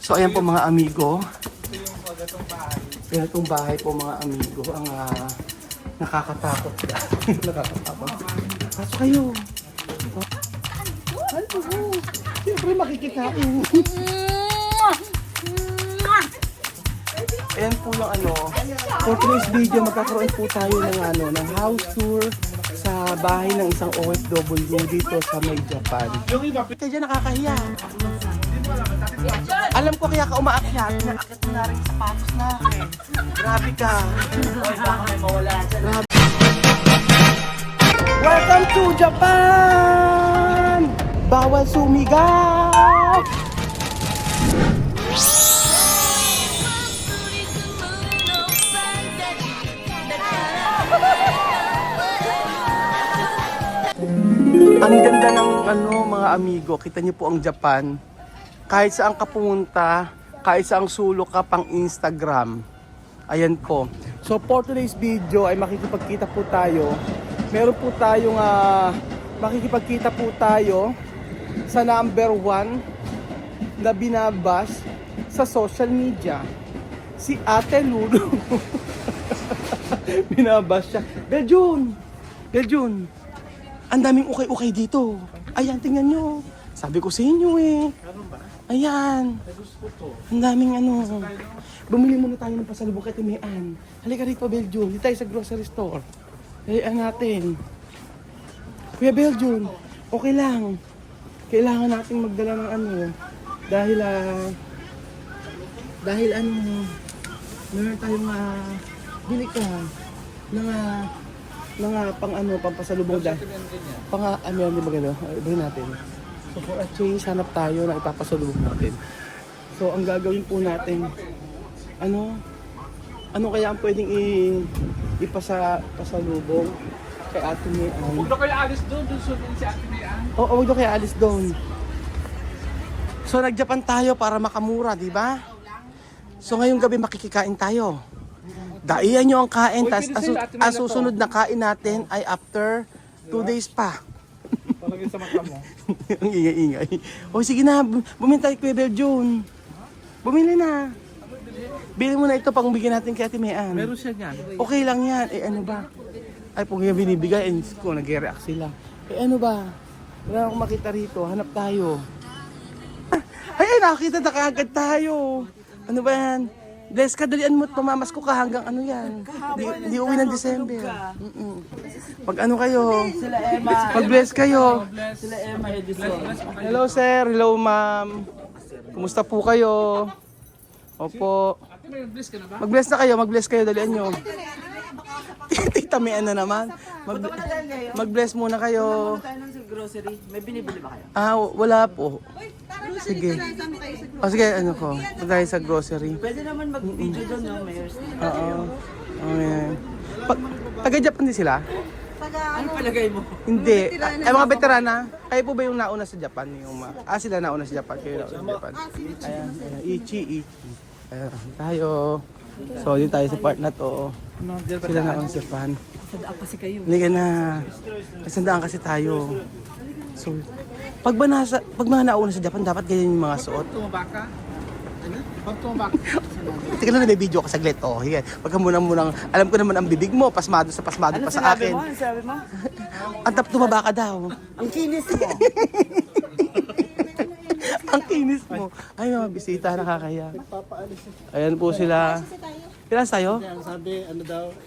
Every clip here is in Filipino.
So ayan po mga amigo. Ayan itong bahay po mga amigo. Ang nakakatakot. Nakakatakot. Pasok kayo. Ano? Siyempre makikikain. Ayan po yung ano. For today's video, magkakaroon po tayo ng house tour sa bahay ng isang OFW dito sa May Japan. Kaya dyan nakakahiya. Alam ko kaya ka umaakyat. Nakakit mo na rin yung sapatos na. Grabe ka. Grabe. Welcome to Japan! Bawal sumigaw! Ang ganda ng mga amigo. Kita niyo po ang Japan. Kahit saan ka pumunta, kahit saan sulok ka pang Instagram. Ayan po. So for today's video ay makikipagkita po tayo. Meron po tayong makikipagkita po tayo sa number 1 na binabas sa social media. Si Ate Lulu. Binabas siya. Beljun. Ang daming ukay-ukay dito. Ayan, tingnan nyo. Sabi ko sa inyo eh. Ayan. Ang daming Bumili muna tayo ng pasalubong kay Timean. Halika rito, Beljun. Dito tayo sa grocery store. Hayaan natin. Kuya Beljun, okay lang. Kailangan natin magdala ng dahil meron tayong bili ka ng pampasalubong dahil di ba gano'n? Ibahin natin. So for a change, hanap tayo na ipapasalubong natin. So ang gagawin po natin, ano kaya ang pwedeng ipasalubong kay Ate Mian? Huwag na kayo alis doon sunod si Ate Mian. Oo, huwag na kayo alis doon. So nag-Japan tayo para makamura, di ba? So ngayong gabi makikikain tayo. Daiyan nyo ang kain, tas susunod na kain natin ay after 2 days pa. Palagay sa mata mo. Ang ingay-ingay. O sige na, bumili tayo Kuya Beljun. Bumili na. Bili mo na ito pang bigyan natin kay Ate Mian. Meron siya niyan. Okay lang yan. Ano ba? Ay, kung yung binibigay, ko nag-react sila. Ano ba? Wala akong makita rito. Hanap tayo. Ay, nakakita na kaagad tayo. Ano ba yan? Bless ka, dalian mo. Pamamas ko ka hanggang yan. Di uwi ng December. Pag kayo. Sila Emma. Pag-bless kayo. Sila Emma Edison. Hello sir, hello ma'am. Kumusta po kayo? Opo. Ate Mian, bless ka na ba? Mag-bless kayo, dalian nyo. Tita Mian na naman. Mag-bless muna kayo. Tayo ng grocery. May binibili ba kayo? Wala po. Sige. Sige, punta tayo sa grocery. Pwede naman mag-video doon, no? Mayors. Oo. Okay. Taga-Japan din sila? Ano palagay mo? Hindi. Ay, mga veterana. Kayo po ba yung nauna sa Japan? Sila nauna sa Japan. Kayo nauna sa Japan. Ayan. Ichi. Ayan. Tayo. So, yun tayo sa part na to. Sila nauna sa Japan. Sadaan kasi kayo. Hindi ka na. Kasandaan kasi tayo. So, pag mga nauna sa Japan, dapat ganyan yung mga suot. Tumaba ka? Pag tumaba ka? Tika na nabibideo ka saglit. Hige. Pagka munang, alam ko naman ang bibig mo, pasmado pa sa akin. Ano sabi mo? Ang tumaba ka daw. Ang kinis mo. Ang kinis mo. Ay, mga bisita, nakakaya. Ayan po sila. Kailan tayo? Sabi,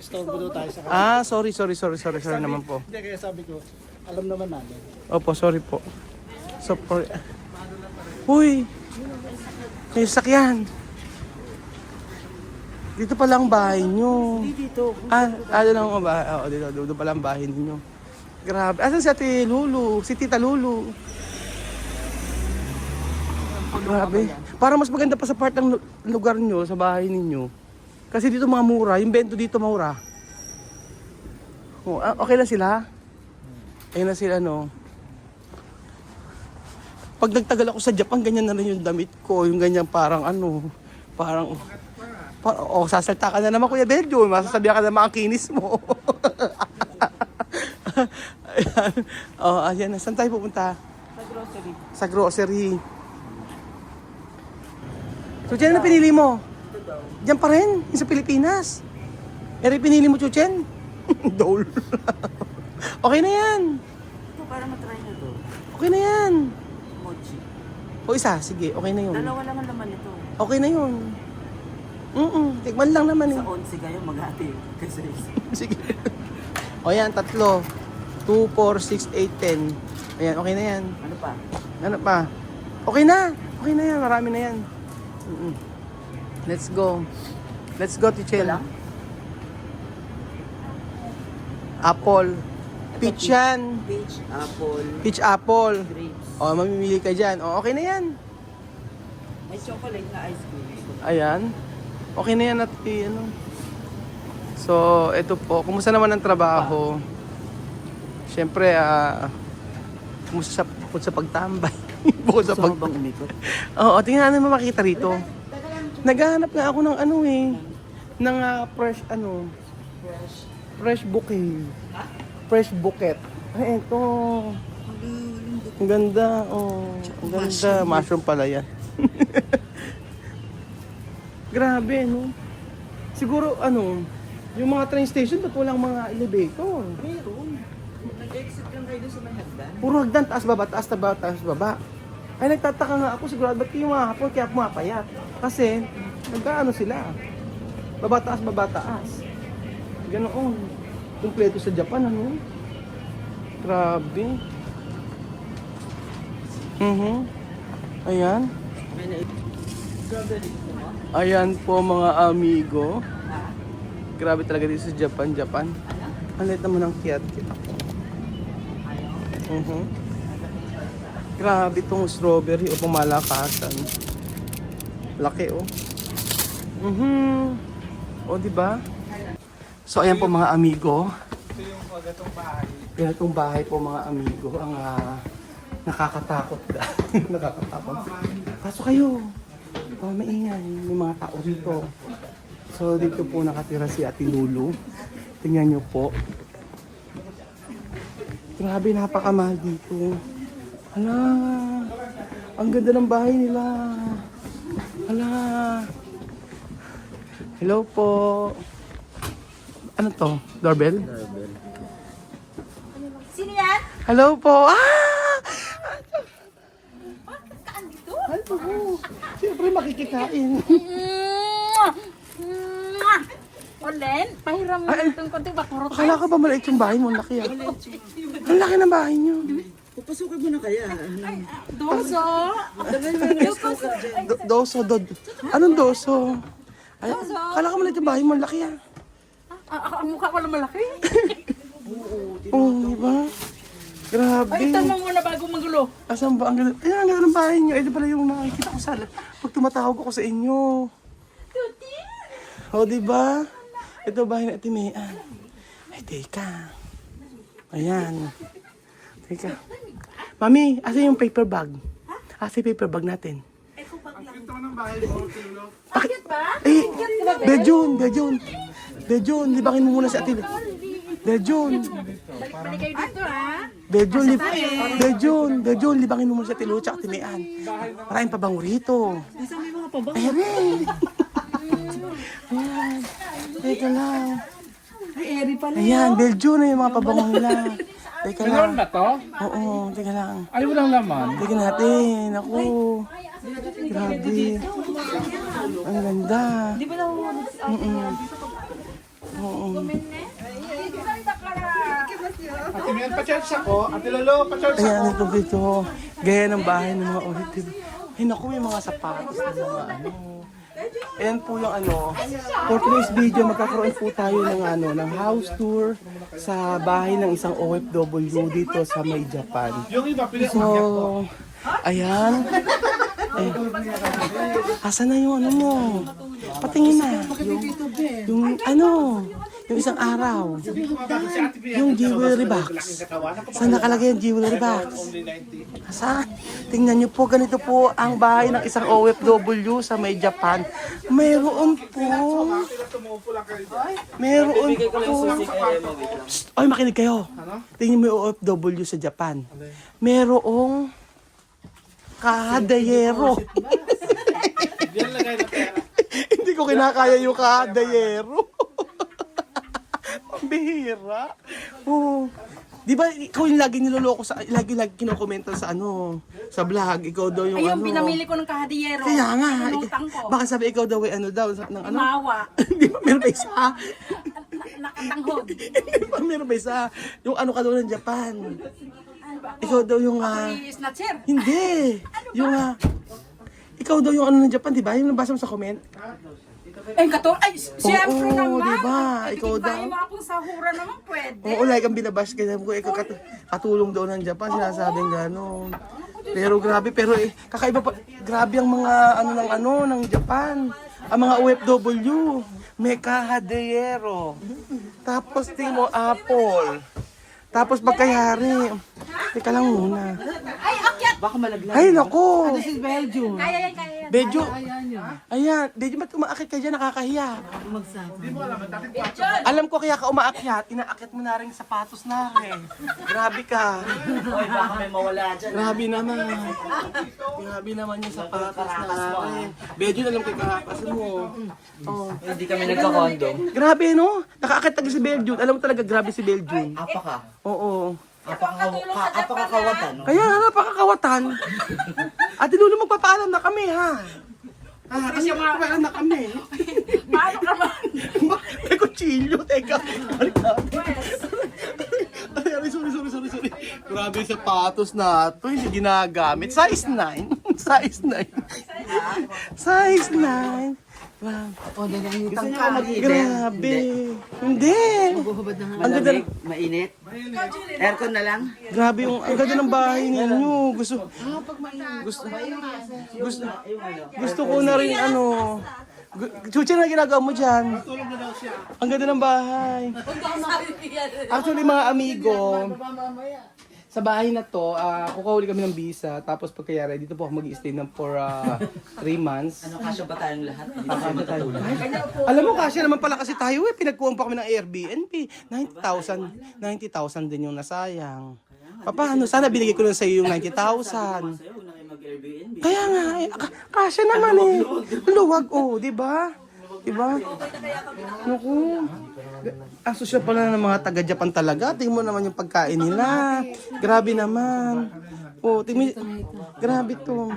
store daw tayo sa Sorry naman po. Hindi, kaya sabi ko, alam naman namin. Opo, sorry po. So, Uy! May sakyan. Dito pala ang bahay nyo. Dito. Doon ang bahay. Dito pala ang bahay ninyo. Grabe. Asan si Ate Lulu? Si Tita Lulu? Grabe. Parang mas maganda pa sa part ng lugar nyo, sa bahay ninyo. Kasi dito mga mura. Yung bento dito mura. Okay na sila? Ayun na sila, Pag nagtagal ako sa Japan, ganyan na rin yung damit ko. Yung ganyan parang sasalta ka na naman Kuya Beljun. Masasabihan ka naman ang kinis mo. Ayan. Saan tayo pupunta? Sa grocery. Sa grocery. Chuchen, ano pinili mo? Diyan pa rin, yung sa Pilipinas. Pero pinili mo, Chuchen? Dole. Okay na yan. Ito, para matry nyo to. Okay na yan. Mochi. O isa, sige, okay na yun. Dalawa lang ang laman nito. Okay na yun. Tikman lang naman eh. Sa 11 kayo, maghati. Kasi Sige. O yan, 3. 2, 4, 6, 8, 10. Ayan, okay na yan. ano pa? Ano pa? Okay na. Okay na yan, marami na yan. Let's go. Let's go, Tichel. Wala? Apple. Peach yan. Peach, apple, Peach apple. grapes. O, mamimili ka dyan. O, okay na yan. May chocolate na ice cream. Ayan. Okay na yan at ano. So, ito po. Kumusta naman ang trabaho? Siyempre, kumusta sa pagtambay? Bukod sa Gusto mo bang umikot? Oo, tingnan natin makita rito. Naghahanap nga ako ng ano eh. Ng fresh ano. Fresh bouquet. Fresh bouquet. Ay, ito. Ang ganda. Oh, ang ganda. Mushroom pala yan. Grabe, no? Siguro, ano, yung mga train station, ba't walang mga elevator? Meron. Nag-exit lang kayo doon sa may hagdan. Puro hagdan, taas baba, taas baba, taas baba. Ay, nagtataka nga ako, sigurado ba't yung mga hapon kaya pumapayat? Kasi, nagkaano sila? Baba, taas. Ganoon. Kumpleto sa Japan, ano? Grabe. Ayan. May na strawberry mo? Ayan po mga amigo. Grabe talaga dito sa Japan. Ang liit naman ng kiyat. Grabe itong strawberry o pumalakasan. Laki oh. O diba? So ayan po mga amigo. Ito yung pagatong bahay. Ganitong bahay po mga amigo. Ang nakakatakot. Nakakatakot. Pasok kayo. Maingay. May mga tao dito. So dito po nakatira si Ate Lulu. Tingnan nyo po. Grabe, napakamahal dito. Hala, ang ganda ng bahay nila. Hala. Hello po. Ano to? Doorbell? Doorbell. Sino yan? Hello po. Bakit ka andito? Hello. Siyempre makikikain. Olen, pahiram mo Ay, itong konti bakurot. Akala ko ba maliit yung bahay mo? Ang laki ah. Ang laki ng bahay niyo. Papasukin mo na kaya. Doso. Doso. Anong doso? Ay, akala ko maliit yung bahay mo. Ang laki ah. Ang mukha ko lang malaki. Oo, di ba? Grabe. Ay, tanong mo na bago magulo. Asan ba? Ang ganda. Ayan, ang ganda ng bahay niyo. Ito pala yung nakikita ko sa pag tumatawag ako sa inyo. O, di ba? Ito bahay na Timean. Ay, teka. Ayan. Teka. Mami, asa yung paper bag? Asa yung paper bag natin? Ang naman ng bahay mo, Tulo. Bakit ba? Eh, Dejon, libangin mo muna si Ate. Dejon, Balik kayo dito, ha? Dejon, libangin mo muna si Ate Lulu at Timean. Maraming pabango rito. Nasa may mga pabango. Ayan. Ayan. Teka lang. Ay, eri pala. Ayan, Dejon na yung mga pabango nila. Teka lang. Meron ba to? Oo, teka lang. Ay, walang laman. Teka natin. Ako. Grabe. Ang ganda. Di ba naman Oo. Ate Mian, pa-charge ako. Ate Lolo, pa-charge ako. Ayan, ito dito. Gaya ng bahay ng mga oritive. Ay, naku, may mga sapatos na mga ano. Ayan po yung ano. For today's video, magkakaroon po tayo ng house tour sa bahay ng isang OFW dito sa May Japan. Yung iba, pilit So, ayan. Eh, asan na yung ano mo? Patingin na. Yung ano, yung isang araw. si Ate Mian. Yung jewelry box. Saan nakalagay yung jewelry box? Only 90. Saan? Tingnan nyo po, ganito po ang bahay ng isang OFW sa May Japan. Mayroon po. Tumuupo lang kayo. Meron po. Psst, oy, makinig kayo. Tingnan mo yung OFW sa Japan. Merong kahadayero. Yan lang Hindi ko kinakaya yung kahadayero. Pambihira. Oh. Di ba ikaw yung lagi niloloko lagi kinokomento sa sa vlog, ikaw daw yung Ay, yung pinamili ko ng kahadiyero. Kaya nga, Pinutang ko. baka sabi ikaw daw ay ng Mawa. Hindi ba meron pa isa? Nakatanghod. Hindi ba meron pa isa? Yung ka daw ng Japan. Ikaw daw yung Snatcher. hindi. Yung ikaw daw yung ng Japan, di ba? Yung nabasa mo sa comment? Ay, siyempre naman. di ba? Ay, Ikaw di ba, daw. yung akong sahura naman pwede. Oo, like ang binabash ka ko, ikaw katulong daw ng Japan, sinasabing gano'n. Pero grabe, kakaiba pa, grabe ang mga ng Japan. Ang mga OFW, may kahadeyero. Tapos tingin mo, apple. Tapos pagkayari. Teka lang muna. Ay, akyat. Baka malaglag. Ay, naku! This is Belgium. Kaya yan. Bedyo, Ayan yun. ayan, Bedyo, ba't umaakit ka dyan? Nakakahiya. Magsama. Alam ko kaya ka umaakyat, inaakyat mo na rin yung sapatos na rin. Grabe ka. Oy, baka may mawala dyan. Grabe naman. Grabe naman yung sapatos na rin. Bedyo, alam ko yung kakapasin mo. Oh. Hindi kami nagka-condom. Grabe, no? Nakaakyat talaga si Belgium. Alam mo talaga, grabe si Belgium. Apa ka? Oo. Apakakawatan, no? Kaya nga, napakakawatan. Ate Lulu, magpapaalam na kami, ha? Kasi magpapaalam na kami. Paano ka ba? May kutsilyo, teka. Balik natin. Sorry. Grabe yung sapatos na ito, hindi ginagamit. Size 9. Size 9. O, Gusto nanangitan niyo ka. Grabe. Hindi. Buhubad na nga. Ang ganda, Mainit? Aircon na lang? grabe yung, ang ganda ng bahay ninyo. Gusto ko na rin Chuchi na ginagawa mo dyan. Ang ganda ng bahay. Actually mga amigo, sa bahay na to, kukahuli kami ng visa. Tapos pagkayari, dito po ako mag-i-stay for 3 months. Kasya ba tayong lahat? Alam mo, kasya naman pala kasi tayo pinagkuhan pa kami ng Airbnb. 90,000 din yung nasayang. Paano? Sana binigay ko na sa iyo yung 90,000. Kaya nga, kasya naman Luwag, di ba? Diba? Naku. Ang social pala ng mga taga-Japan talaga. Tingnan mo naman yung pagkain nila. Grabe naman. Grabe to.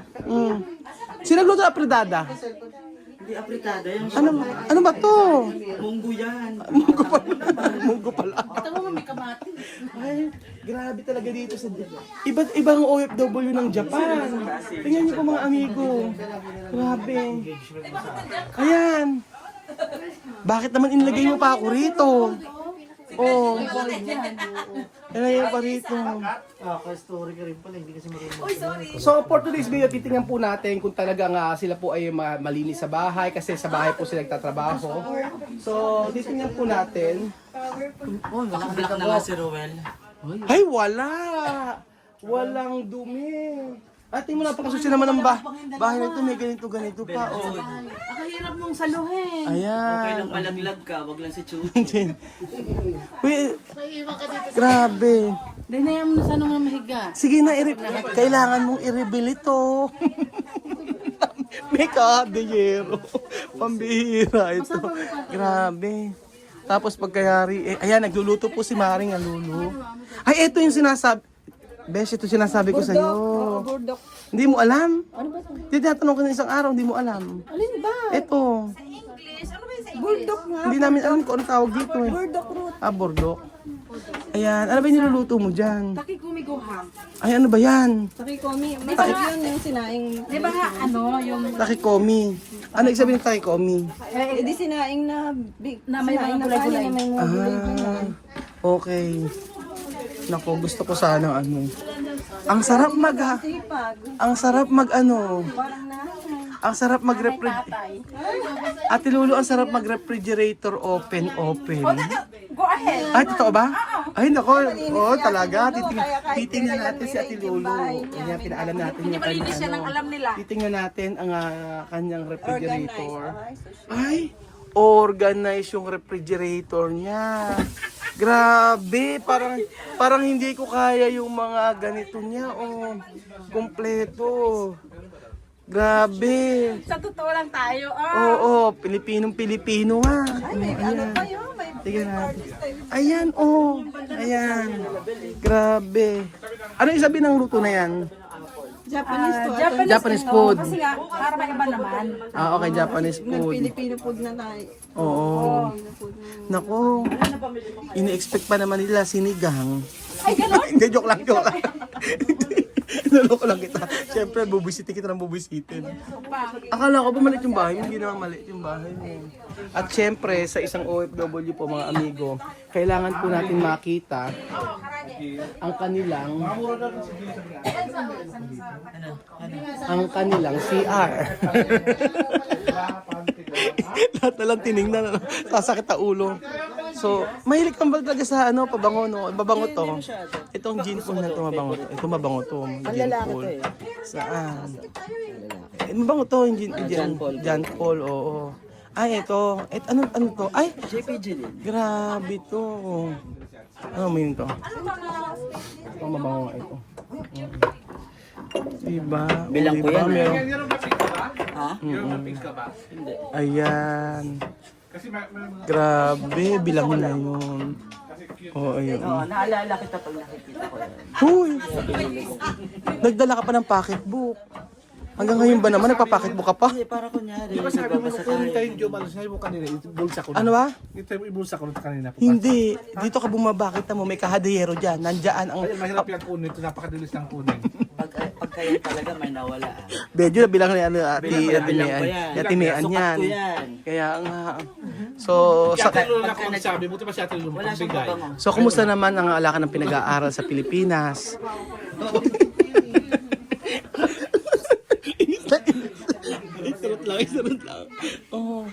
Sino nagluto ng apritada? Hindi apritada yan. Ano ba to? Munggo yan. Munggo pala. Ay, grabe talaga dito sa ibang OFW ng Japan. Tingnan niyo po mga amigo. Grabe. Ayan. Bakit naman inilagay mo pa ako rito? Oh. Inilagay mo pa rito. Story ka rin pala, hindi kasi marunong. So for today's video, titingnan po natin kung talagang sila po ay malinis sa bahay kasi sa bahay po sila nagtatrabaho. So titingnan po natin. Black na nga si Ruel. Ay, wala! Walang dumi. Ate mo, napakasusi naman ng bahay na ito. May ganito pa. Oh. Nakahirap mong saluhin. Ayan. Lang malaglag ka, wag lang si Chuchi. Uy, grabe. Dinayam mo na sana mga mahiga. Sige na, kailangan mong i-reveal ito. May kahadeyero. Pambihira ito. Grabe. Tapos pagkayari, ayan, nagluluto po si Maring Alulu. Ay, ito yung sinasabi. Besh, ito sinasabi ko sa'yo. Hindi mo alam? Ano ba ito? Hindi, tinatanong ko na isang araw, hindi mo alam. Alin ba? Ito. Burdok nga. Hindi namin alam kung ano tawag dito eh. Burdok root. Burdok. Ayan, ano ba yung niluluto mo dyan? Takikumigohang. Ay, ano ba yan? Takikomi, masarap yun yung sinaing. Di ba nga yung Takikomi. Ano ibig sabihin ng takikomi? Eh, di sinaing na Na may mga gulay-gulay. na may mga gulay-gulay. Okay. Nako, gusto ko sana Ang sarap Sipag, ang sarap parang nanay. ang sarap Ate Lulu, ang sarap mag-refrigerator open. Go ahead. Ay, totoo ba? Ay, nako. Oh, talaga. Titingnan natin si Ate Lulu. Kanya pinaalam natin Hindi yung malinis yan ang alam nila. Titingnan natin ang kanyang refrigerator. Ay, organize yung refrigerator niya. Grabe, parang hindi ko kaya yung mga ganito niya. Oh, kompleto. Grabe. Sa totoo lang tayo. Oo, Pilipinong-Pilipino ha. Ano pa yun? May Tingnan natin. Ayan, oh. Ayan. Grabe. Ano yung sabi ng luto na yan? Japanese to. Japanese food. Kasi nga, para may iba naman. Ah, okay, Japanese food. Filipino food na tayo. Oo. Nako. Ini-expect pa naman nila sinigang. Ay, gano'n? Hindi, joke lang. Naloko lang kita. Siyempre, bubisitin kita ng bubisitin. Akala ko ba maliit yung bahay mo? Hindi naman maliit yung bahay mo. At siyempre, sa isang OFW po mga amigo, kailangan po natin makita ang kanilang CR. Lahat na lang tinignan, ano, sasakit ang ulo. So, mahilig kang ba talaga sa ano, pabango, no? Mabango to. Itong gin pool na to, mabango to. Ito mabango to, gin pool. Saan? Mabango to, yung gin pool, oo. Ay, ito. Ano to? Ay, JPG din. grabe to. Ano mo yun to? Ito, mabango nga ito. Diba? Bilang ko yan, Meron. Meron ba pink ka ba? Ha? Meron ba pink ka ba? Hindi. Ayan. Kasi may Grabe, bilang na yun. Oo, ayun. Oo, naalala kita pag nakikita ko yan. Huy! Nagdala ka pa ng pocketbook. Hanggang ngayon ba naman, nagpa-pocketbook ka pa? Hindi, para kunyari. Di ba sabi mo nagbabasa kunin tayo. tayo yung Jomar, sabi mo kanina, ibulsa ko na. Ano ba? Ito yung ibulsa ko na kanina. Hindi. Dito ka bumaba, kita mo, may kahadiyero dyan. Nandyan ang... Ay, mahirap yung kunin. Ito napakadilis ng kunin. Pagka yan talaga may nawala. Medyo na bilang ni ano, Bilang ko yan. Ati Mean Sukat yan. ko yan. Kaya nga. So, Si sa, Ate Lula ako nagsabi, buti pa si Ate Lula Wala siyang magbigay. pabango. so kumusta naman ang alakan ng pinag-aaral sa Pilipinas? Sarot lang. Oh,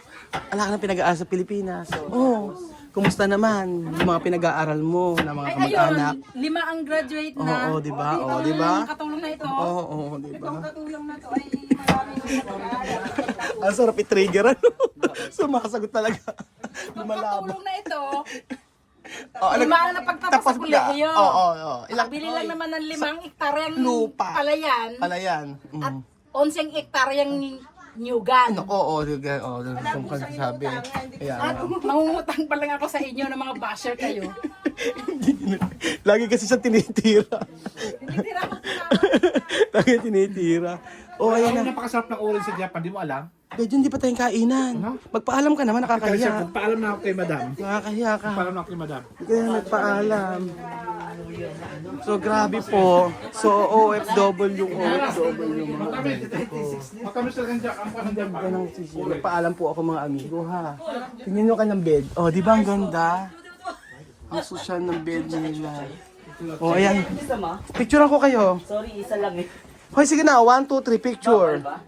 alakan ng pinag-aaral sa Pilipinas. Oh, kumusta naman yung mga pinag-aaral mo na mga Ay, kamag-anak? ayun. 5 ang graduate na. Oo, di ba? Oo, di ba? Ang katulong na ito. Oo, di ba? Katulong na to ay maraming Ang sarap i-trigger, ano? Sumasagot talaga. Lumalabo. Katulong na ito. Oh, 5 ang napagtapos sa kolehiyo. Oo. Bili lang naman ng 5 hektaryang Lupa. palayan Palayan. at 11 hektaryang nyugan. Oo, kung sabi. Kaya, At mangungutang pa lang ako sa inyo ng mga basher kayo. lagi kasi siya tinitira. Tinitira ko sila. Lagi tinitira. Oh, ayan Ang na. napakasarap ng orange sa Japan, di mo alam? Medyo hindi pa tayong kainan. Magpaalam ka naman, Kaya nakakahiya. paalam na ako kay madam. Nakakahiya ka. Paalam na ako kay madam. Kaya nagpaalam. So, grabe po. So, OFW mga Matamis talaga ang parang Japan. ganang sisi. Nagpaalam po ako mga amigo ha. Tingnan nyo ka ng bed. Oh, di ba ang ganda? Ang social ng bed nila. Oh, ayan. Isa ma? Picturean ko kayo. Sorry, isa lang eh. Hoy, sige na. 1, 2, 3, picture. Ba?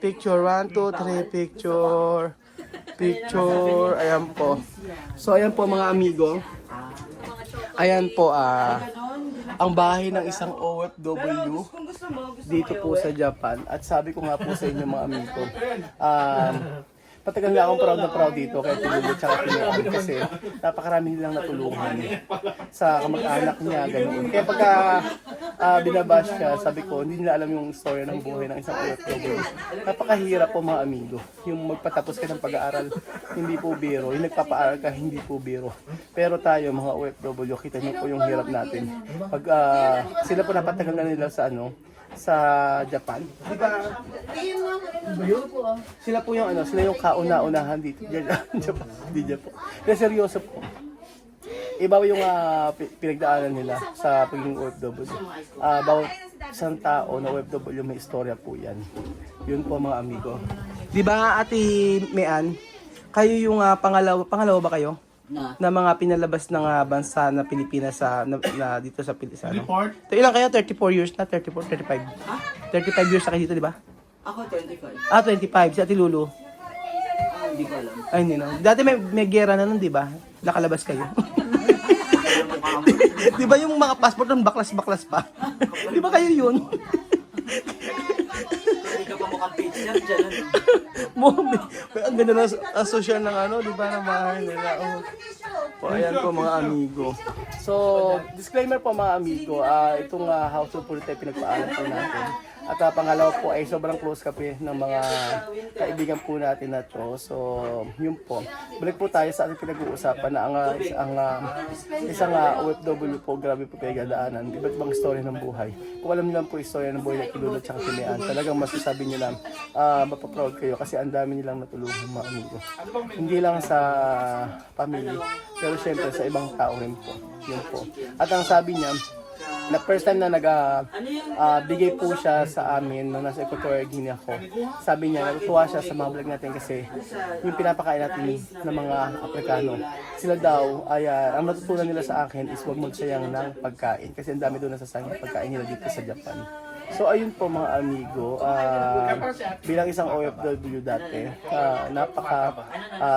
Picture. 1, 2, 3, picture. Picture. Ayan po. So, ayan po mga amigo. Ayan po, ang bahay ng isang OFW dito po sa Japan. At sabi ko nga po sa inyo mga amigo, patagal nga akong proud na proud dito kay Tinulo at Tinulo kasi napakarami nilang natulungan sa kamag-anak niya, ganun. Kaya pagka binabash siya, sabi ko, hindi nila alam yung story ng buhay ng isang OFW. Napakahirap po mga amigo. Yung magpatapos ka ng pag-aaral, hindi po biro. Yung nagpapaaral ka, hindi po biro. Pero tayo mga OFW, kita niyo po yung hirap natin. Pag sila po napatagal na nila sa sa Japan. Di ba? Sila po yung sila yung kauna-unahan dito. Japan, di Japan. Kaya seryoso po. Iba yung pinagdaanan nila sa pagiging OFW. Bawat isang tao na OFW may istorya po yan. Yun po mga amigo. Di ba Ate Mean, kayo yung pangalawa ba kayo? Na mga pinalabas ng bansa na Pilipinas na dito sa Pilipinas. Report? Ilan kayo? 34 years na? 34, 35? 35 years na kayo dito, di ba? Ako 25. 25. Si Ate Lulu. Hindi ko alam. Ay, hindi no. Dati may gera na nun, di ba? Nakalabas kayo. Di ba yung mga passport nun, baklas-baklas pa? Di ba kayo yun? Hindi ka pa mukhang picture dyan. Mommy, ang ganda na social ng di ba, ng bahay nila. Oh, ayan po mga amigo. So, disclaimer po mga amigo, itong household po tayo pinagpaalam po natin. At pangalawa po ay sobrang close kami ng mga kaibigan po natin na to. So, yun po. Balik po tayo sa ating pinag-uusapan na isang OFW po, grabe po kayo gadaanan. Iba't ibang istorya ng buhay. Kung alam niyo lang po istorya ng buhay na Kilula at Timian, talagang masasabi niyo lang, mapaproud kayo kasi ang dami nilang natulungan mga amigo. Hindi lang sa family, pero syempre sa ibang tao rin po. Yun po. At ang sabi niya, na first time na bigay po siya sa amin nung nasa Equatorial Guinea ako. Sabi niya, natutuwa siya sa mga vlog natin kasi yung pinapakain natin ng mga Afrikano. Sila daw, ay, ang natutunan nila sa akin is huwag magsayang ng pagkain kasi ang dami doon nasasayang ng pagkain nila dito sa Japan. So ayun po mga amigo, bilang isang OFW dati, napaka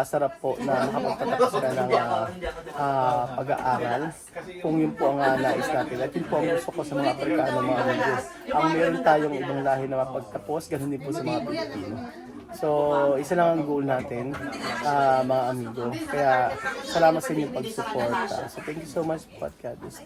sarap po na makapagpatapos sila ng pag-aaral kung yun po ang nais natin. At yun po ang gusto ko sa mga Afrikano mga amigo. Ang meron tayong ibang lahi na mapagtapos, ganun din po sa mga Pilipino. So, isa lang ang goal natin, mga amigo. Kaya, salamat sa inyong pag-support. So, thank you so much, Podcast.